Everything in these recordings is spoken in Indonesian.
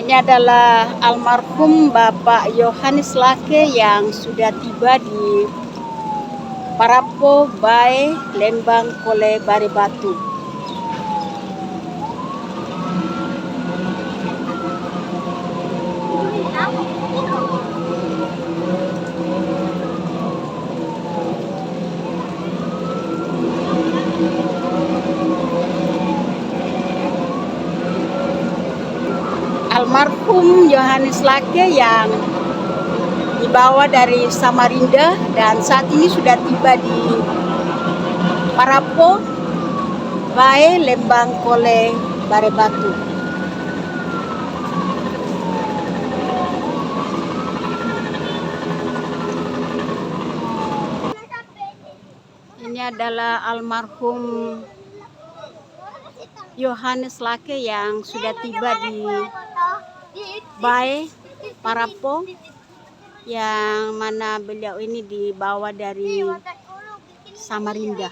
Ini adalah almarhum Bapak Yohanes Lake yang sudah tiba di Parapo Bae, Lembang, Kole, Bare Batu. Almarhum Yohanes Lake yang dibawa dari Samarinda dan saat ini sudah tiba di Parapo Bae, Lembang, Kole, Bare Batu. Ini adalah almarhum Yohanes Lake yang sudah tiba di Bae, Parapo, yang mana beliau ini dibawa dari Samarinda.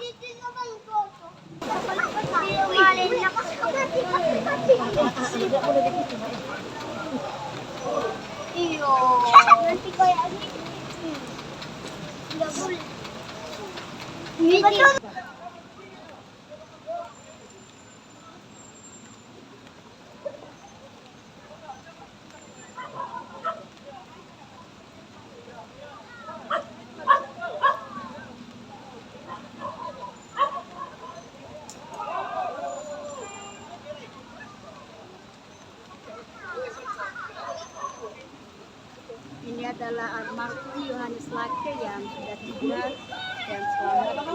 Ini adalah almarhum Yohanes Lake yang sudah tiba dan selamat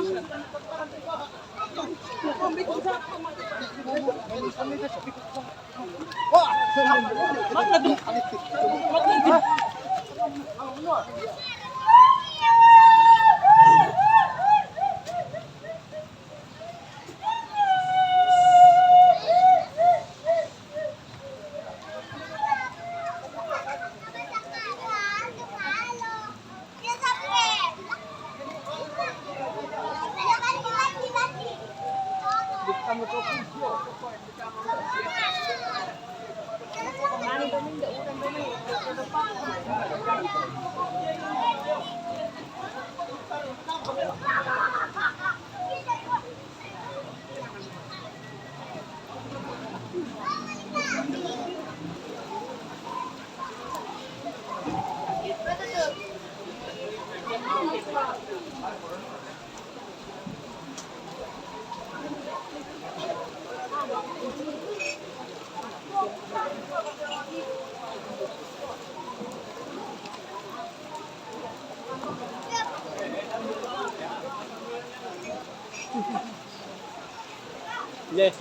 Yes.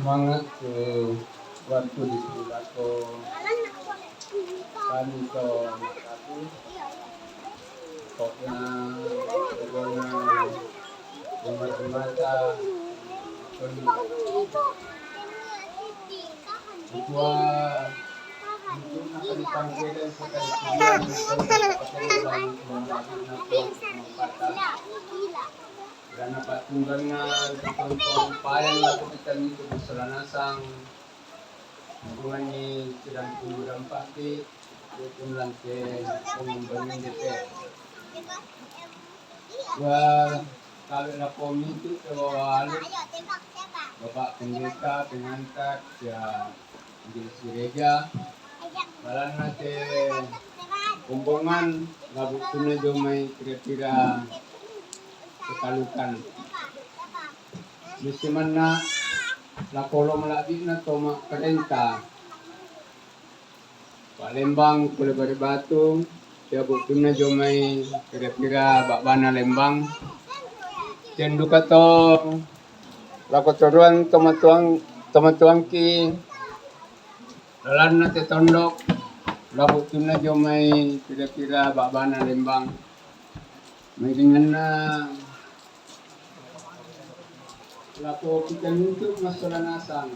semangat ke waktu di sekolah ko kami ko aku kok na mata Kua untuk nakalitan kita sa karena patunggan na itong payan na kapitan nito sa lanasang hubungan ni sidang kumurang pati kung lang ke pumumbangan dito. Kalau na po mito pero halos Bapak Pendeta, pengantar, ya si Reja, malah nanti kumbongan, labuk tuna jomai kira-kira kekalukan. Mesti mana lakolo malaki na toma kerenta. Palembang kulit batu, ya bukti na jomai kira-kira bakbana Lembang. Cendu kato lako turuan tomatuang ki lalan na te tondok labo tuna jomai kira-kira babana Lembang may ringan na lako kita nuntuk masalanasang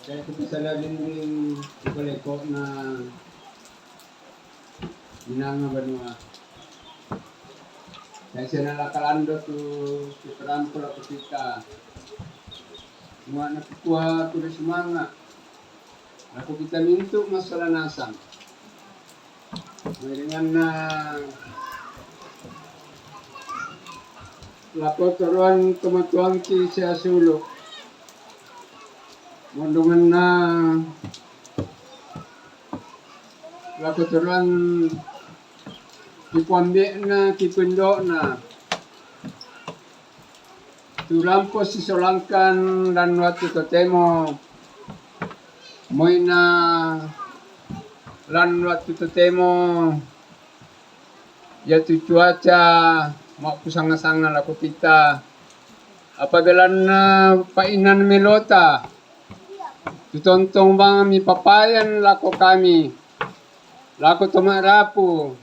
kaya kita salalin rin ibaleko na inanga banua kaya siya nalakalando to si Perampol ako kita mga nakukuha tuloy sumanga ako kita minto masalanasan may ringan na lako turuan tumatuang ki siya sulok mundungan na lako turuan Kipuambi na kipundo na tulampo si Solangkan dan waktu totemo moy na lan waktu totemo yaitu cuaca mau pusang-sangan aku kita apabila na painan melota tutontong bang mi papayan lako kami lako tomarapu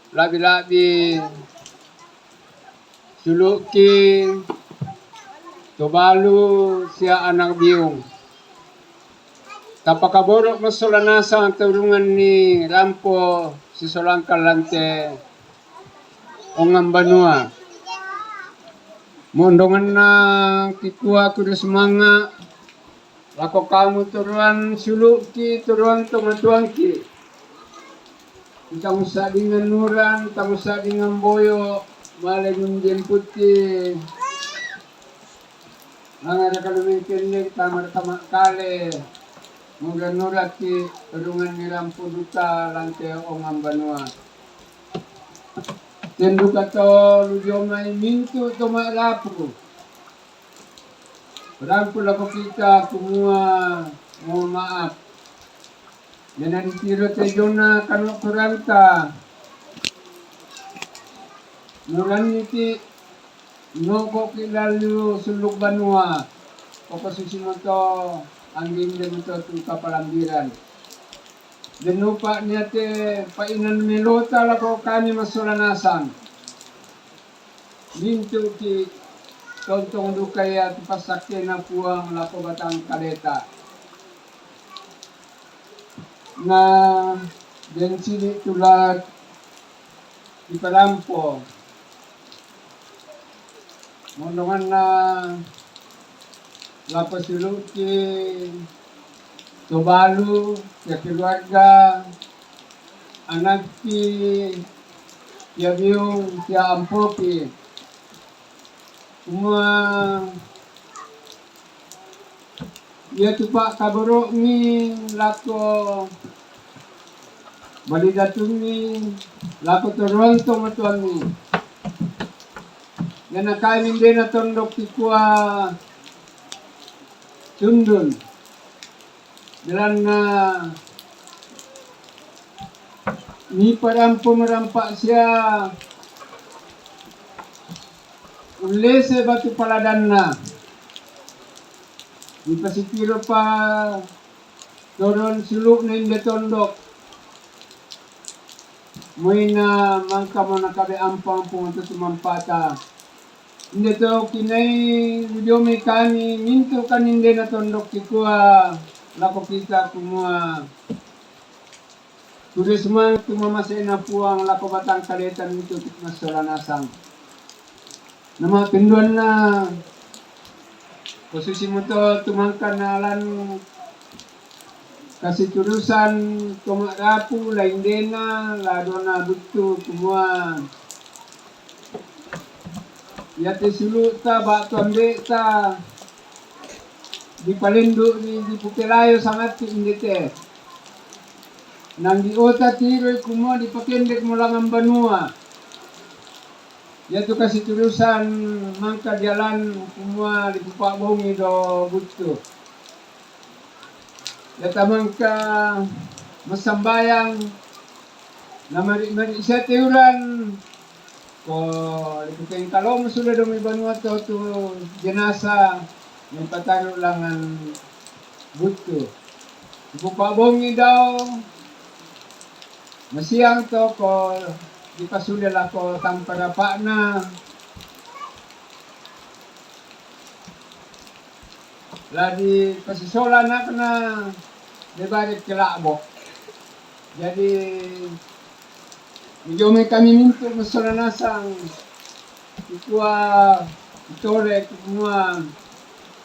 labi-labi suluki tobalu siya anak biung tapakaborok masolanasa ang turungan ni Rampo si Solangkan lante ongam banua mondongan na kikuha kuda semanga lako kamu turuan suluki turuan tomatuang ki kita musa dengan nuran, kita musa dengan boyo, malah menjemput ki. Nangada kalau mungkin ni tamar tamak kale, muda nurat ki perungan ni Rampo duta lantai ongam banua. Tendu kato lujomai mintu tomak rapu. Rampo lako kita semua mohon maaf. Jangan dikira tejona kanok kuranta. Nuran niti noko kilalu suluk banua. Kopasusi mo to angging din mo to kapalambiran. Denupa niya te painan melota lako kami masulanasan. Mintu ki tontong dukaya pasakya na puang lako batang kaleta. Na din sini tulad di Palampo mondongan na lapas suluki tobalu ya keluarga anak ki ya biung ya ampoki semua ya tupak kaburo ni lako balidatun ni lako turuan tomatuan ni yan nakain hindi na tondok tikwa tundun dalam na ni Parampo merampak siya uli se batu paladan na Di pasikiro pa turun suluk na hindi tondok. Muy na mangka mo nakabeampang pumunta sumampata. Hindi to kinay video may kani minto kaninde na tondok kikuha lako kita kumua turisma tumamasay na puang lako batang kalitan minto masolanasang. Nama pinduan na posisi mo to tumangkan na alan kasi turusan tumarapu lain dena lado na butu kumua yate sulu ta ba tonde ta di palindu di pukelayo sangat indite nang di ota tiroy kumua di pakendek mo lang ang banua yate kasi turusan mangka jalan kumua di pupabongi do butu yatamang ka masambayang na mari sa tiuran ko ikutin kalom sudah dumi Vanuatu tu jenasa may pataro lang ang buto ipupabongi daw masiyang to ko di pasulil ako tamparapa na lagi pasisola na ka na debarit kilabo. Jadi medyo may kami minto masolanasang ikua itore kumua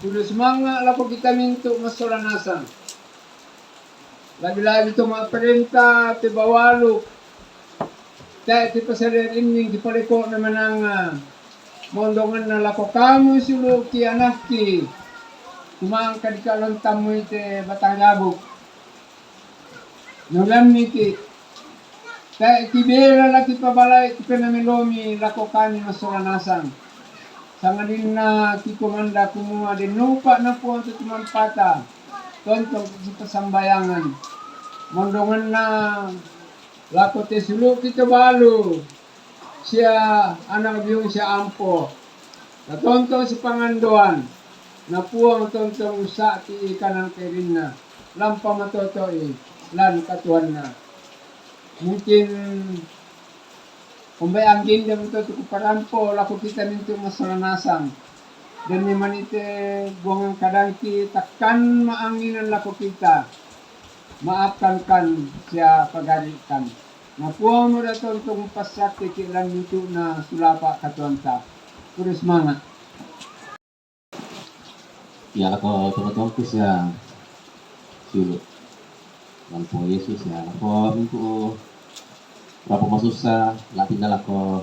tulis mga lapo kita minto masolanasang. Lagi-lagi ito mga parenta ti bawalo. Ti pasarir ining ti paliko naman ang mondongan na lapo kamu sulu ki anak ki. Kumang kadikalon tamoy te Batanggabog. Nulam niti. Kaya kibera laki pabalay kipenamilomi lako kani masolanasan. Sanganin na kikumanda kumuha din lupa na po ang tutumampata. Tontong sa pasambayangan. Mondongan na lako te sulu kita balo. Siya anak yung siya ampo. Natontong si panganduan. Napuang tontong sa ti kanang kerin na lampa matotoy lan katuan na mungkin kumbay ang gindam to parampo lako kita minto masolanasang dan manite buangang kadangki takkan maanginan lako kita maafkan kan siya pagalitan napuang mo na tontong pasak ti lang nito na sulapa katuan ta puris mangat. Ya ako teman-teman ko siya suluk lang po Yesus ya ako minggu berapa masusa latin na lako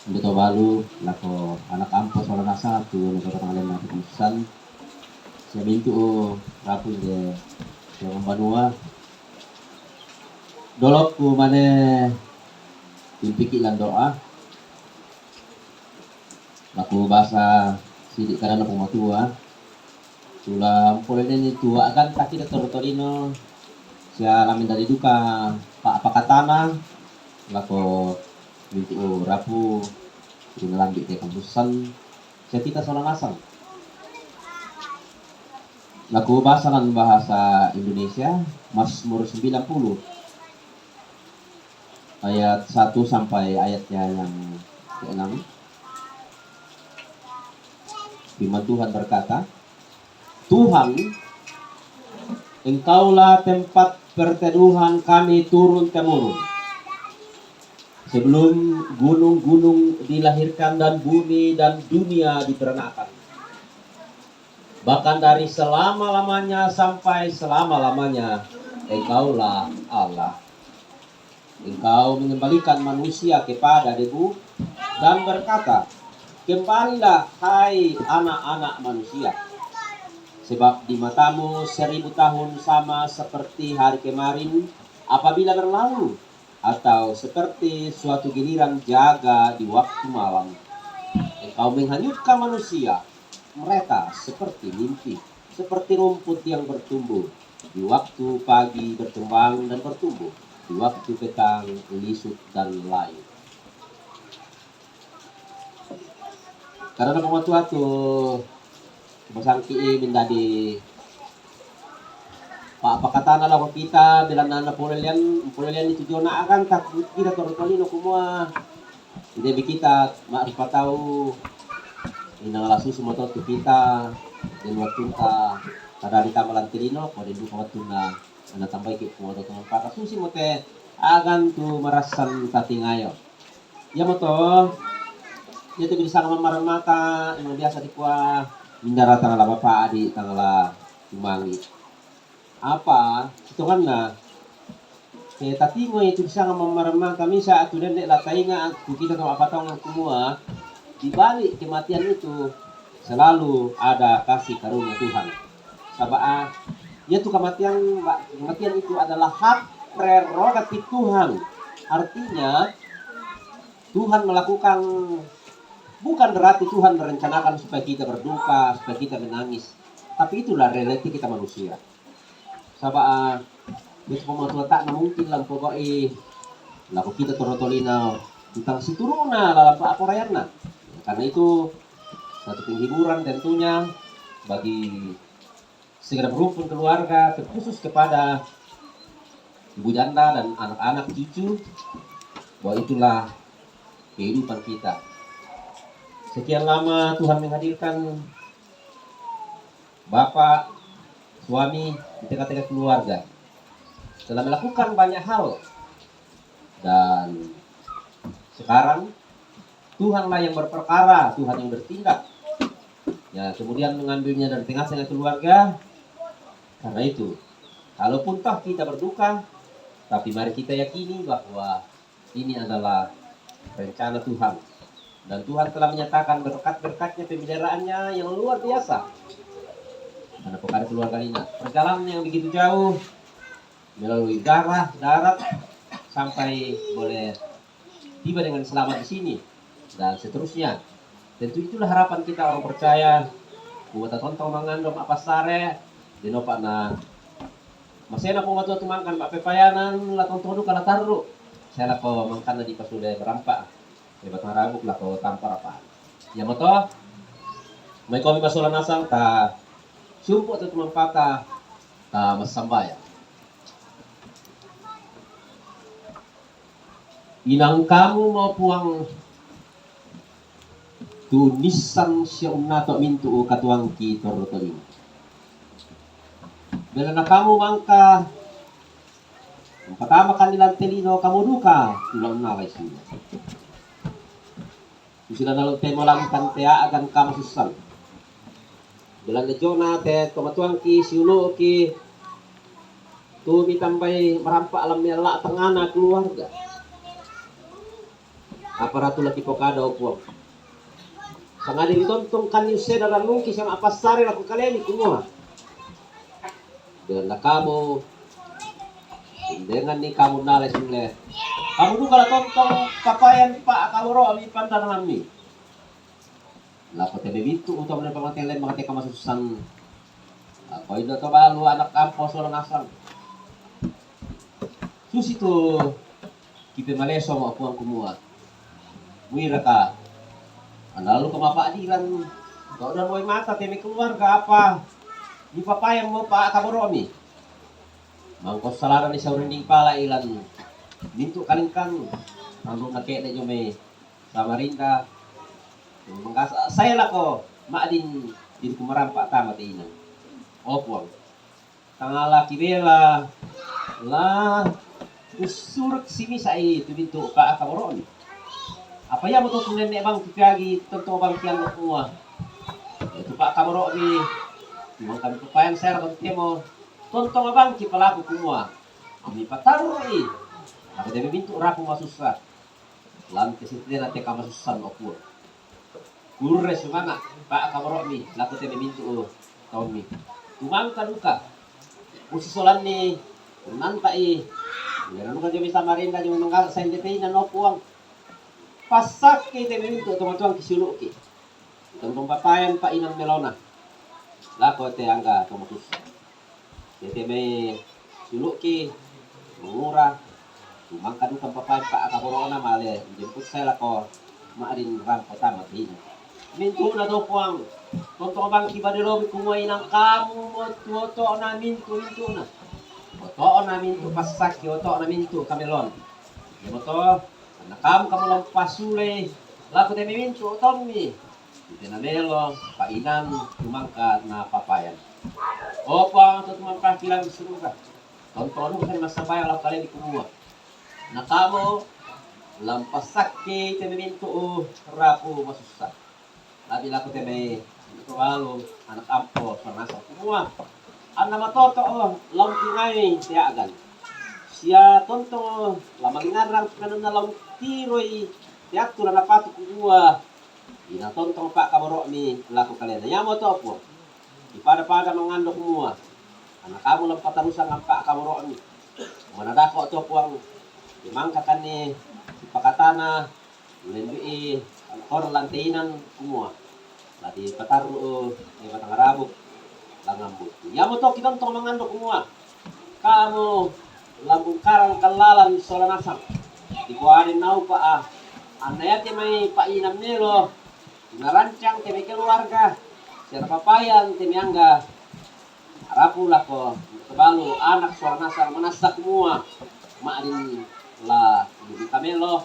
dito balu lako anak ampo soal nasa tu nagkakatangalan natin kumusan siya minggu rapu de siya banua dolok ko mane timpikilan doa lako bahasa sidik karena pematua sulam polen ini tua akan taki dokter Torino sia lamin dari duka pak pakatana lako mintu rapu lambi te kampusan sia kita solang asal laku bahasa Indonesia Mazmur 90 ayat 1 sampai ayatnya yang ke-6. Firman Tuhan berkata, Tuhan, Engkaulah tempat perteduhan kami turun-temurun. Sebelum gunung-gunung dilahirkan dan bumi dan dunia diperenakan. Bahkan dari selama-lamanya sampai selama-lamanya, Engkaulah Allah. Engkau mengembalikan manusia kepada debu dan berkata, kembalilah hai anak-anak manusia. Sebab di matamu 1000 tahun sama seperti hari kemarin apabila berlalu. Atau seperti suatu giliran jaga di waktu malam. Engkau menghanyutkan manusia. Mereka seperti mimpi. Seperti rumput yang bertumbuh. Di waktu pagi berkembang dan bertumbuh. Di waktu petang lisut dan layu. Karena pematuatu Masangki menjadi Pak pakatana lang kita bilang na pulilian itu jona akan tak kita torotolino kumua. Hindi kita maaripataw inangalasu sumato tu kita din waktu ta kadari ta malantilino ko din ko waktu na tambay ki ko to paka susi mo te agan tu marasan tatingayo. Ya mo to itu bisa ngamaran mata yang biasa di kuah mindarata nga bapa di tangala tumangi. Apa itu kan na kaya tati mo itu bisa ngamaramang kami sa atulan de latay nga kung kita kung apataw ng kumua di balik kematian itu selalu ada kasih karunia Tuhan. Sabaa yaitu kematian itu adalah hak prerogatif Tuhan. Artinya Tuhan melakukan, bukan berarti Tuhan merencanakan supaya kita berduka, supaya kita menangis, tapi itulah realiti kita manusia. Sabaa itu pematuan tak mungkin lang pokoknya laku kita torotolina tentang situruna dalam apa rayana. Karena itu satu penghiburan tentunya bagi segenap rumpun keluarga, terkhusus kepada ibu janda dan anak-anak cucu, bahwa itulah kehidupan kita. Sekian lama Tuhan menghadirkan bapak, suami di tengah-tengah keluarga. Telah melakukan banyak hal. Dan sekarang Tuhanlah yang berperkara, Tuhan yang bertindak. Ya, kemudian mengambilnya dari tengah-tengah keluarga. Karena itu, kalaupun toh kita berduka, tapi mari kita yakini bahwa ini adalah rencana Tuhan. Dan Tuhan telah menyatakan berkat-berkatnya, pemeliharaannya yang luar biasa. Karena kepada keluarga ini, perjalanan yang begitu jauh, melalui darat, sampai boleh tiba dengan selamat di sini dan seterusnya. Tentu itulah harapan kita orang percaya. Buat tontong mangandom apa sare, dinopak na masena po matu tumangkan pak pepayanan la tontono kala taru. Saya lako mangkana di pasule berampak. Lebat marabuk lako tampar apa. Ya moto. May kami masulan nasang ta sumpo at tumampata ta masambaya. Inang kamu mau puang tunisan siya nato mintu katuang ki torotolino. Bila na kamu mangka ang patama kanilang telino kamu duka tulang naway sila. Sila nalong temo lang kantea agan kamu susan. Bila na jona te kumatuang ki siulo ki tumi tambay marampa alam niya la tangana keluarga. Aparato laki po kada upo. Sa nga din tontong kanyo seda na lungki siyang apasari na kukaleni kumuha. Dengan kamu, dengan ni kamu nales nile. Kamu duka la tontong kapayan pa akawro ami pandan nami. Lapo tebe bitu untuk na pamatelen mga teka masusan. Ako ito to balu anak kampo so nasang. Susi to kipe maleso mo apuang kumuha. Wira ka. Lalu kemapaadilan. Kau udah mau mata temi keluarga apa? Di papayang mo pa kaboromi. Mangkos salaran ni sa urinding pala ilan. Dito kalingkan. Andong nakita nyo may Samarinda. Saya lah ko. Maadin. Dito kumarampa tama tiinan. Opo. Tangala kibela. La. Usurk simi sa ito. Dito pa kaboromi. Apa ya betul kemudian bang pagi tentu bang kian semua itu pak kamero ni makan kepayan saya kalau temo tontong abang ki pelaku semua kami pataru ni aku demi bintu rapu masusah lam kesitnya nanti kamu susah okur kurre semana pak kamero ni laku demi bintu tahun ni tumang kaduka usulan ni nantai meron ka jami Samarinda jami nanggal sa hindi na no puang pasak kay temen itu teman-teman kisilu ki. Tentang papayan pa inang melona. Lako te angga tomatus. Tete me silu ki murah. Mangka dukang papayan pa akaborona male. Jemput saya lako maarin ram pertama tin. Mintu na do puang Tonto bang kiba de lobi kumay ng kamu mo tuoto namin tu itu na. Oto namin tu pasaki oto namin tu kamelon. Mo to nakam kamu lang pasule laku te mimintu oton mi. Ite na melo painan tumangka na papayan. Opo ang tutumangka kilang suruga. Tonto no kan masabay laku kali di kumua. Nakamo lampasaki te mimintu rapu masusa. Labi laku te may ito lalu anak ampo nasa semua anak matoto lampingay siya agan siya tonto lamang ngarang kanan na lam tiroy tiyak tu na napatu kuwa ina tonto pak kamoro mi laku kalian yamo to po ipada-pada mangandok semua anak kamu lam patarusan ang pak kamoro mi manadako to po ang imangkakan ni pakatana lebi orang lantainan semua lagi pataru ni batang rabuk langambut. Ya mo to kitong tong mangandok kumua. Kamu lambung karang kalalan solanasam. Di kuarin nau pa anaya te may painam nilo. Narancang te may keluarga. Siya papayan te miangga. Arapu lako kebalu anak solanasam manasak kumua. Maarin la di kamelo.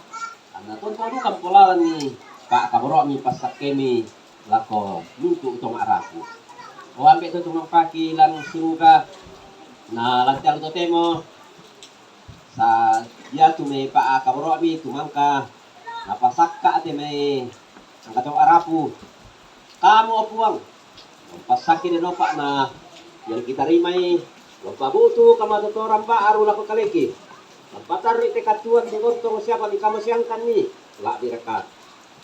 Ana tonto dukan polalan ni Pak Kaboro mi pasak kemi lako mintu utong araku. O ambil tu tumang paki lang suruga na lantiang to temo sa dia tu may pa Kaboro mi tumangka napasakka ate may ang katong arapu. Kamu opuang pasakin no pa na yang kita rimay pabutu kama totoran ba aru lako kaleki. Patar te katuan dingortong siapa ni kamu siangkan ni la direkat.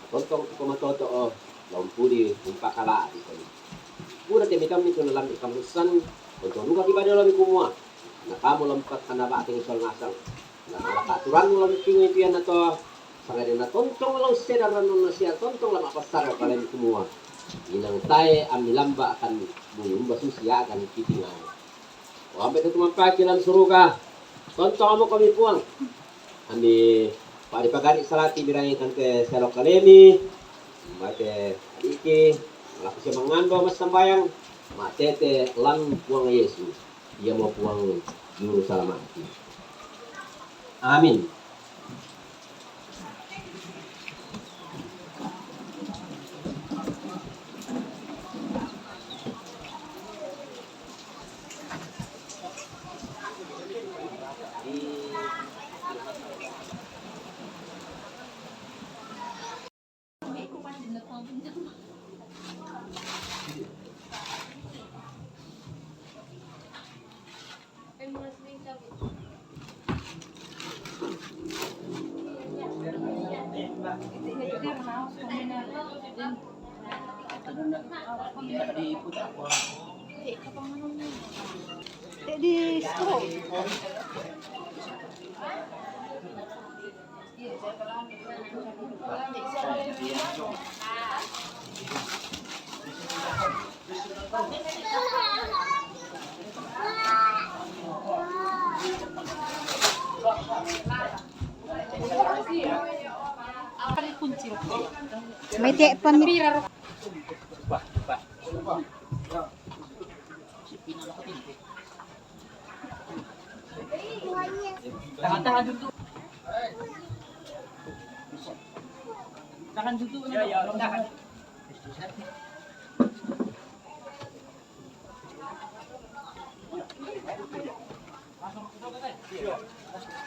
Tontong kumatoto lampuri umpakala di sini. Pura te mikam ni kunalam di kamusan, untuk nuka kiba dalam kumua. Na kamu lempat kana ba ating sol ngasang. Na malakaturan mo lam tingo itu yan nato. Sangade na tontong law seda ranon na siya tontong lam apasar pala di kumua. Inang tae amilamba akan muyumba susia akan kitingan. O ambe tu tumapaki lan suruga. Tontong amo kami puang. Ami pagari salati birangi kante selok kalemi. Mate iki laku siya mangando mas sambayang matete lang puang Yesus dia mau puang juru selamat. Amin. Di straw. May tepan ni. Tahan duduk. Tahan duduk. Ya, tahan. Langsung